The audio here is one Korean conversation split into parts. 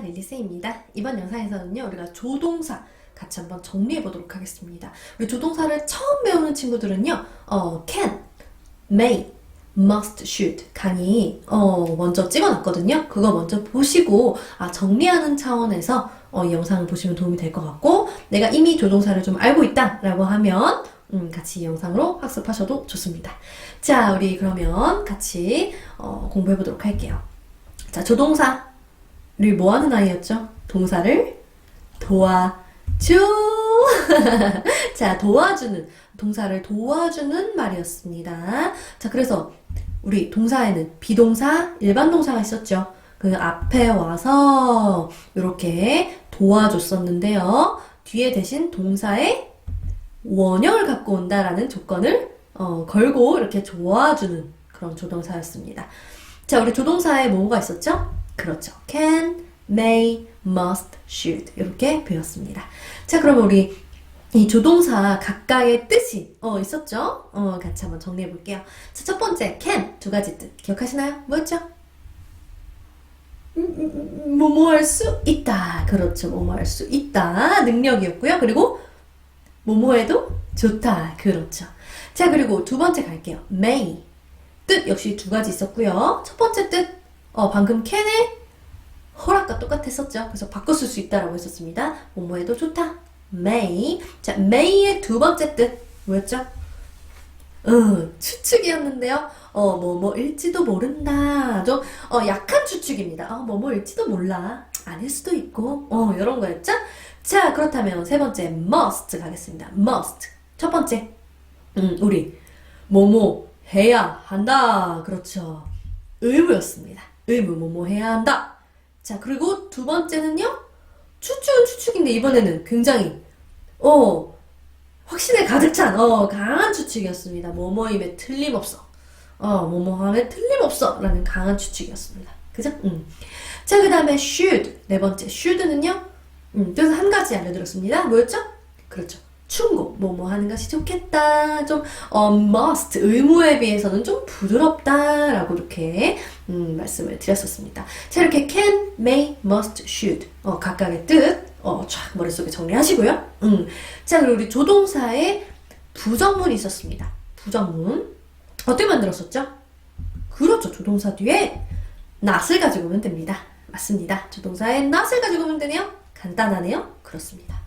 릴리쌤입니다. 이번 영상에서는요, 우리가 조동사 같이 한번 정리해 보도록 하겠습니다. 우리 조동사를 처음 배우는 친구들은요, can, may, must, should 강의 먼저 찍어놨거든요. 그거 먼저 보시고 정리하는 차원에서 이 영상을 보시면 도움이 될 것 같고, 내가 이미 조동사를 좀 알고 있다라고 하면 같이 이 영상으로 학습하셔도 좋습니다. 자, 우리 그러면 같이 공부해 보도록 할게요. 자, 조동사를 뭐 하는 아이였죠? 동사를 도와줘. 자, 도와주는, 동사를 도와주는 말이었습니다. 자, 그래서 우리 동사에는 비동사, 일반 동사가 있었죠. 그 앞에 와서 이렇게 도와줬었는데요. 뒤에 대신 동사의 원형을 갖고 온다라는 조건을 걸고 이렇게 도와주는 그런 조동사였습니다. 자, 우리 조동사에 뭐가 있었죠? 그렇죠. can, may, must, should 이렇게 배웠습니다. 자, 그럼 우리 이 조동사 각각의 뜻이 있었죠? 같이 한번 정리해 볼게요. 자, 첫 번째 can 두 가지 뜻 기억하시나요? 뭐였죠? 뭐뭐 할 수 있다. 그렇죠. 뭐뭐 할 수 있다. 능력이었고요. 그리고 뭐뭐 해도 좋다. 그렇죠. 자, 그리고 두 번째 갈게요. may 뜻 역시 두 가지 있었고요. 첫 번째 뜻 방금 can의 허락과 똑같았었죠. 그래서 바꿨을 수 있다라고 했었습니다. 뭐뭐 해도 좋다. may. 자, may의 두 번째 뜻 뭐였죠? 추측이었는데요. 뭐뭐일지도 모른다. 좀 약한 추측입니다. 뭐뭐일지도 몰라. 아닐 수도 있고 이런 거였죠? 자, 그렇다면 세 번째 must 가겠습니다. must. 첫 번째 우리 뭐뭐 해야 한다. 그렇죠. 의무였습니다. 의무 뭐뭐 해야 한다. 자, 그리고 두 번째는요. 추측은 추측인데 이번에는 굉장히 확신에 가득 찬 강한 추측이었습니다. 뭐뭐임에 틀림없어. 뭐뭐함에 틀림없어 라는 강한 추측이었습니다. 그죠? 자, 그 다음에 should 네 번째 should는요 뜻은 한 가지 알려드렸습니다. 뭐였죠? 그렇죠. 충고 뭐뭐 하는 것이 좋겠다. 좀 must 의무에 비해서는 좀 부드럽다 라고 이렇게 말씀을 드렸었습니다. 자, 이렇게 can, may, must, should 각각의 뜻 쫙 머릿속에 정리하시고요. 자, 그리고 우리 조동사에 부정문이 있었습니다. 부정문 어떻게 만들었었죠? 그렇죠. 조동사 뒤에 not을 가지고 오면 됩니다. 맞습니다. 조동사에 not을 가지고 오면 되네요. 간단하네요. 그렇습니다.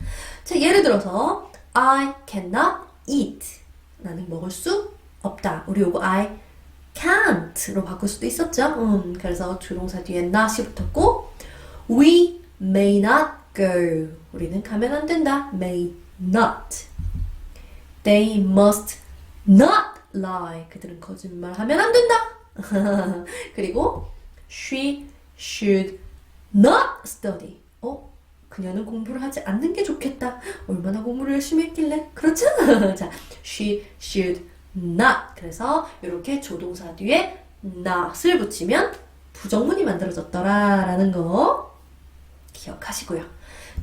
자, 예를 들어서 I cannot eat. 나는 먹을 수 없다. 우리 요거 I can't로 바꿀 수도 있었죠. 그래서 조동사 뒤에 not이 붙었고 We may not go. 우리는 가면 안 된다. May not. They must not lie. 그들은 거짓말하면 안 된다. 그리고 She should not study. 그녀는 공부를 하지 않는 게 좋겠다. 얼마나 공부를 열심히 했길래. 그렇죠? 자, she should not. 그래서 이렇게 조동사 뒤에 not을 붙이면 부정문이 만들어졌더라 라는 거 기억하시고요.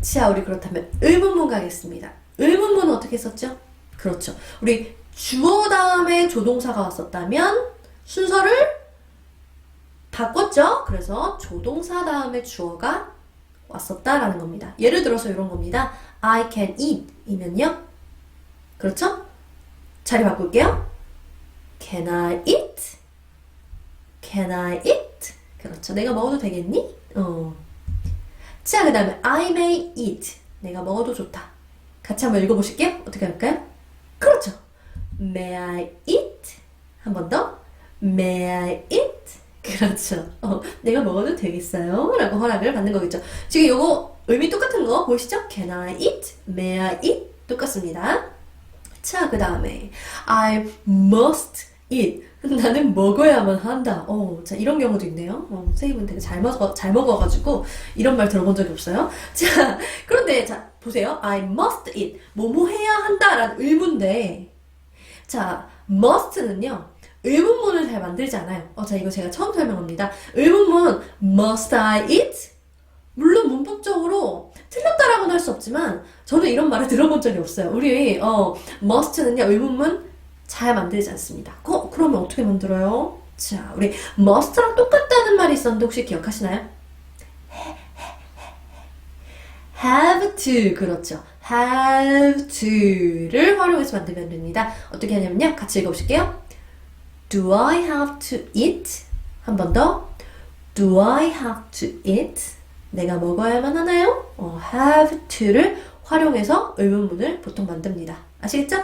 자, 우리 그렇다면 의문문 가겠습니다. 의문문은 어떻게 썼죠? 그렇죠. 우리 주어 다음에 조동사가 왔었다면 순서를 바꿨죠? 그래서 조동사 다음에 주어가 왔었다라는 겁니다. 예를 들어서 이런 겁니다. I can eat 이면요. 그렇죠? 자리 바꿀게요. Can I eat? Can I eat? 그렇죠. 내가 먹어도 되겠니? 자, 그 다음에 I may eat. 내가 먹어도 좋다. 같이 한번 읽어보실게요. 어떻게 할까요? 그렇죠. May I eat? 한 번 더. May I eat? 그렇죠. 내가 먹어도 되겠어요? 라고 허락을 받는 거겠죠. 지금 요거 의미 똑같은 거 보이시죠? Can I eat? May I eat? 똑같습니다. 자, 그 다음에 I must eat. 나는 먹어야만 한다. 자, 이런 경우도 있네요. 선생님은 되게 잘 먹어가지고 이런 말 들어본 적이 없어요. 자, 그런데 자, 보세요. I must eat. 뭐뭐 해야 한다라는 의문인데 자, must는요. 의문문을 잘 만들지 않아요. 자, 이거 제가 처음 설명합니다. 의문문 must I eat? 물론 문법적으로 틀렸다라고는 할 수 없지만 저는 이런 말을 들어본 적이 없어요. 우리 must는요 의문문 잘 만들지 않습니다. 그러면 어떻게 만들어요? 자, 우리 must랑 똑같다는 말이 있었는데 혹시 기억하시나요? have to. 그렇죠. have to를 활용해서 만들면 됩니다. 어떻게 하냐면요. 같이 읽어보실게요. Do I have to eat? 한 번 더. Do I have to eat? 내가 먹어야만 하나요? have to를 활용해서 의문문을 보통 만듭니다. 아시겠죠?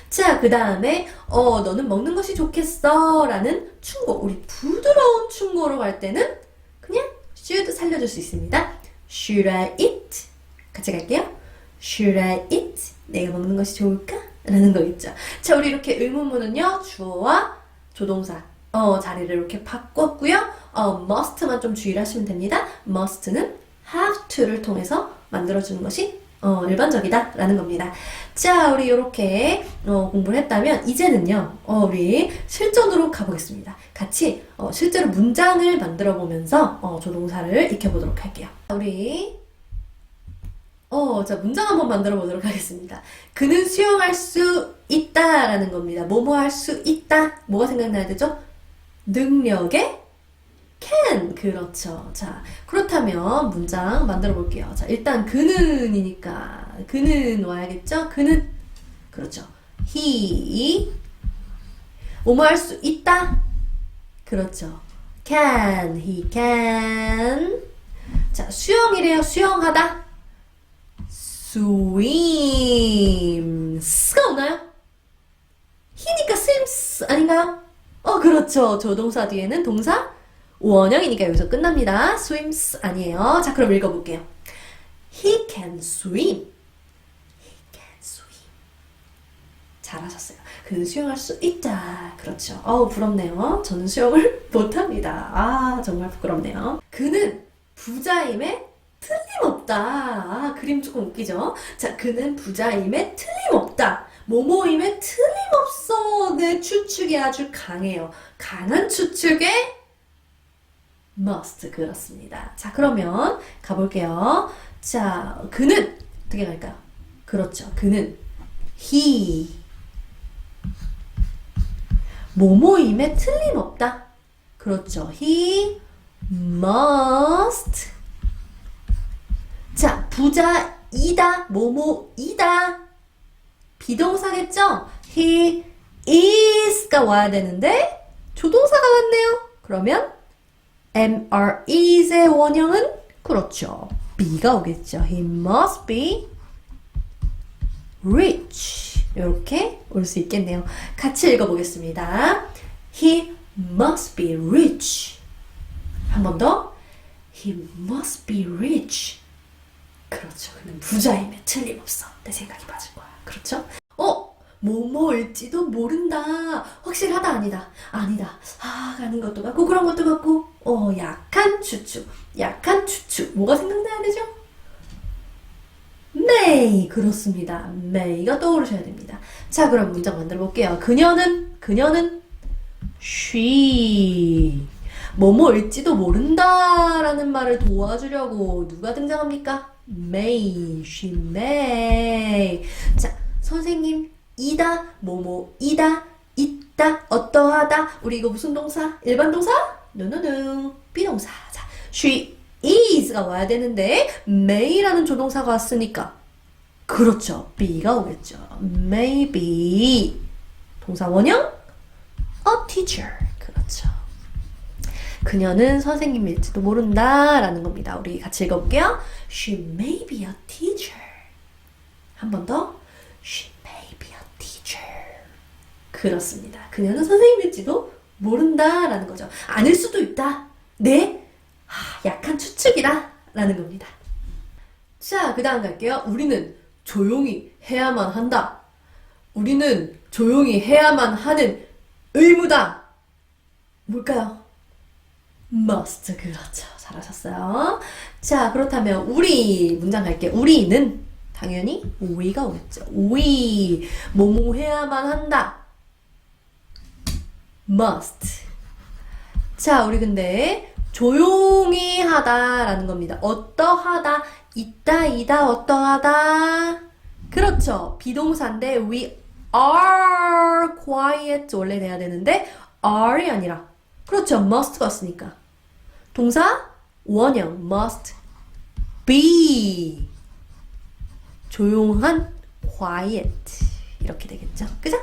자, 그 다음에 너는 먹는 것이 좋겠어 라는 충고, 우리 부드러운 충고로 갈 때는 그냥 should 살려줄 수 있습니다. Should I eat? 같이 갈게요. Should I eat? 내가 먹는 것이 좋을까? 라는 거 있죠. 자, 우리 이렇게 의문문은요, 주어와 조동사 자리를 이렇게 바꿨고요. must만 좀 주의를 하시면 됩니다. must는 have to를 통해서 만들어주는 것이 일반적이다 라는 겁니다. 자, 우리 이렇게 공부를 했다면 이제는요, 우리 실전으로 가보겠습니다. 같이 실제로 문장을 만들어 보면서 조동사를 익혀보도록 할게요. 우리 자, 문장 한번 만들어 보도록 하겠습니다. 그는 수영할 수 있다 라는 겁니다. 뭐뭐 할 수 있다. 뭐가 생각나야 되죠? 능력의 can. 그렇죠. 자, 그렇다면 문장 만들어 볼게요. 자, 일단 그는이니까 그는 와야겠죠? 그는. 그렇죠. he 뭐뭐 할 수 있다. 그렇죠. can. he can. 자, 수영이래요. 수영하다. swims. 가 없나요? he니까 swims 아닌가요? 그렇죠. 조동사 뒤에는 동사 원형이니까 여기서 끝납니다. swims 아니에요. 자, 그럼 읽어볼게요. He can swim. He can swim. 잘하셨어요. 그는 수영할 수 있다. 그렇죠. 부럽네요. 저는 수영을 못합니다. 아, 정말 부끄럽네요. 그는 부자임에 틀림없다. 그림 조금 웃기죠? 자, 그는 부자임에 틀림없다. 뭐뭐임에 틀림없어. 내 추측이 아주 강해요. 강한 추측에 must. 그렇습니다. 자, 그러면 가볼게요. 자, 그는 어떻게 갈까요? 그렇죠. 그는 he 뭐뭐임에 틀림없다. 그렇죠. he must. 자, 부자이다. 뭐뭐이다. 비동사겠죠? He is가 와야 되는데 조동사가 왔네요. 그러면 MR is의 원형은 그렇죠. B가 오겠죠. He must be rich. 이렇게 올 수 있겠네요. 같이 읽어보겠습니다. He must be rich. 한 번 더. He must be rich. 그렇죠. 그는 부자임에 틀림없어. 내 생각이 맞을 거야. 그렇죠? 뭐뭐일지도 모른다. 확실하다. 아니다. 아니다. 가는 것도 같고 그런 것도 같고 약한 추측. 약한 추측. 뭐가 생각나야 되죠? may. 그렇습니다. may가 떠오르셔야 됩니다. 자, 그럼 문장 만들어 볼게요. 그녀는 she 뭐뭐일지도 모른다라는 말을 도와주려고 누가 등장합니까? may. she may. 자, 선생님 이다 뭐뭐이다 있다 어떠하다. 우리 이거 무슨 동사? 일반 동사? no. 비동사. 자, she is가 와야 되는데 may라는 조동사가 왔으니까 그렇죠. be가 오겠죠. maybe. 동사 원형 a teacher. 그렇죠. 그녀는 선생님일지도 모른다 라는 겁니다. 우리 같이 읽어볼게요. She may be a teacher. 한 번 더. She may be a teacher. 그렇습니다. 그녀는 선생님일지도 모른다 라는 거죠. 아닐 수도 있다. 네? 약한 추측이다 라는 겁니다. 자, 그 다음 갈게요. 우리는 조용히 해야만 한다. 우리는 조용히 해야만 하는 의무다. 뭘까요? must. 그렇죠. 잘하셨어요. 자, 그렇다면 우리 문장 갈게요. 우리는 당연히 we가 오겠죠. we 뭐뭐 해야만 한다. must. 자, 우리 근데 조용히 하다라는 겁니다. 어떠하다, 있다, 이다, 어떠하다. 그렇죠. 비동사인데 we are quiet 원래 돼야 되는데 are이 아니라 그렇죠. must가 왔으니까 동사 원형 must be 조용한 quiet 이렇게 되겠죠. 그죠?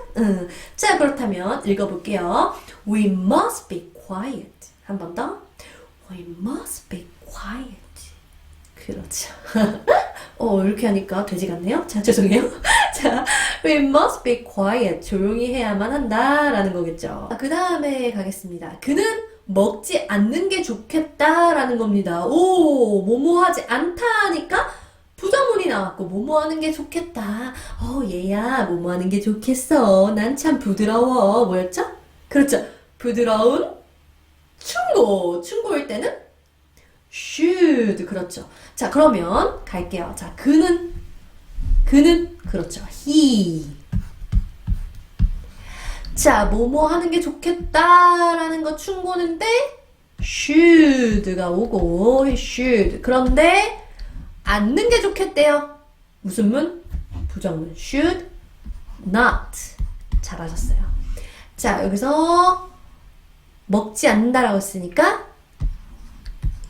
자, 그렇다면 읽어볼게요. We must be quiet. 한 번 더. We must be quiet. 그렇죠. 이렇게 하니까 돼지 같네요. 자, 죄송해요. 자, we must be quiet. 조용히 해야만 한다라는 거겠죠. 그 다음에 가겠습니다. 그는 먹지 않는 게 좋겠다라는 겁니다. 오, 뭐뭐 하지 않다 하니까 부정문이 나왔고 뭐뭐 하는 게 좋겠다. 얘야 뭐뭐 하는 게 좋겠어. 난 참 부드러워. 뭐였죠? 그렇죠. 부드러운 충고. 충고일 때는 should. 그렇죠. 자, 그러면 갈게요. 자, 그는 그렇죠. he. 자, 뭐뭐 하는 게 좋겠다라는 거 충고는데 should가 오고 he should. 그런데 않는 게 좋겠대요. 무슨 문? 부정문. should not. 잘하셨어요. 자, 여기서 먹지 않는다라고 했으니까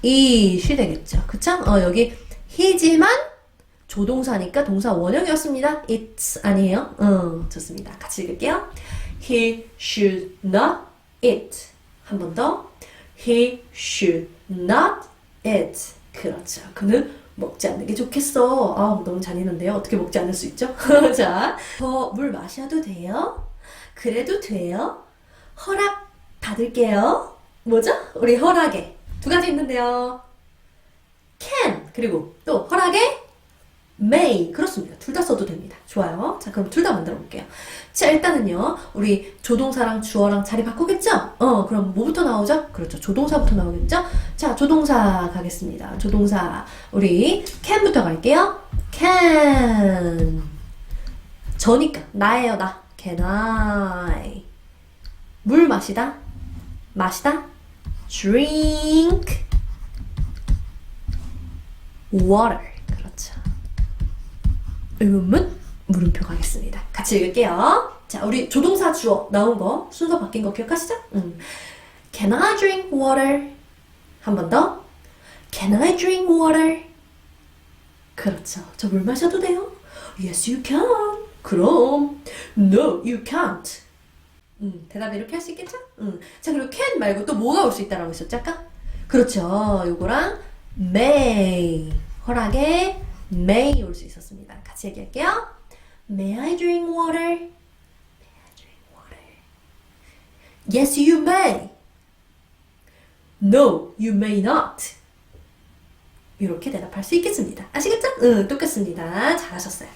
eat이 되겠죠. 그쵸? 여기 he지만 조동사니까 동사 원형이었습니다. eat 아니에요? 좋습니다. 같이 읽을게요. He should not eat. 한 번 더. He should not eat. 그렇죠. 그는 먹지 않는 게 좋겠어. 너무 잔인한데요. 어떻게 먹지 않을 수 있죠? 자, 더 물 마셔도 돼요? 그래도 돼요? 허락 받을게요. 뭐죠? 우리 허락에 두 가지 있는데요. can 그리고 또 허락에 may. 그렇습니다. 둘 다 써도 됩니다. 좋아요. 자, 그럼 둘 다 만들어 볼게요. 자, 일단은요. 우리 조동사랑 주어랑 자리 바꾸겠죠? 그럼 뭐부터 나오죠? 그렇죠. 조동사부터 나오겠죠? 자, 조동사 가겠습니다. 조동사 우리 can부터 갈게요. can. 저니까 나예요, 나. Can I. 물 마시다. 마시다. drink water. 그렇죠. 의문문 물음표 가겠습니다. 같이 읽을게요. 자, 우리 조동사 주어 나온 거 순서 바뀐 거 기억하시죠? Can I drink water? 한 번 더. Can I drink water? 그렇죠. 저 물 마셔도 돼요? Yes, you can. 그럼 No, you can't. 대답 이렇게 할 수 있겠죠? 자, 그리고 can 말고 또 뭐가 올 수 있다라고 했었죠, 아까? 그렇죠. 요거랑 may. 허락에 may 올 수 있었습니다. 같이 얘기할게요. May I drink water? May I drink water? Yes, you may. No, you may not. 이렇게 대답할 수 있겠습니다. 아시겠죠? 똑같습니다. 잘하셨어요.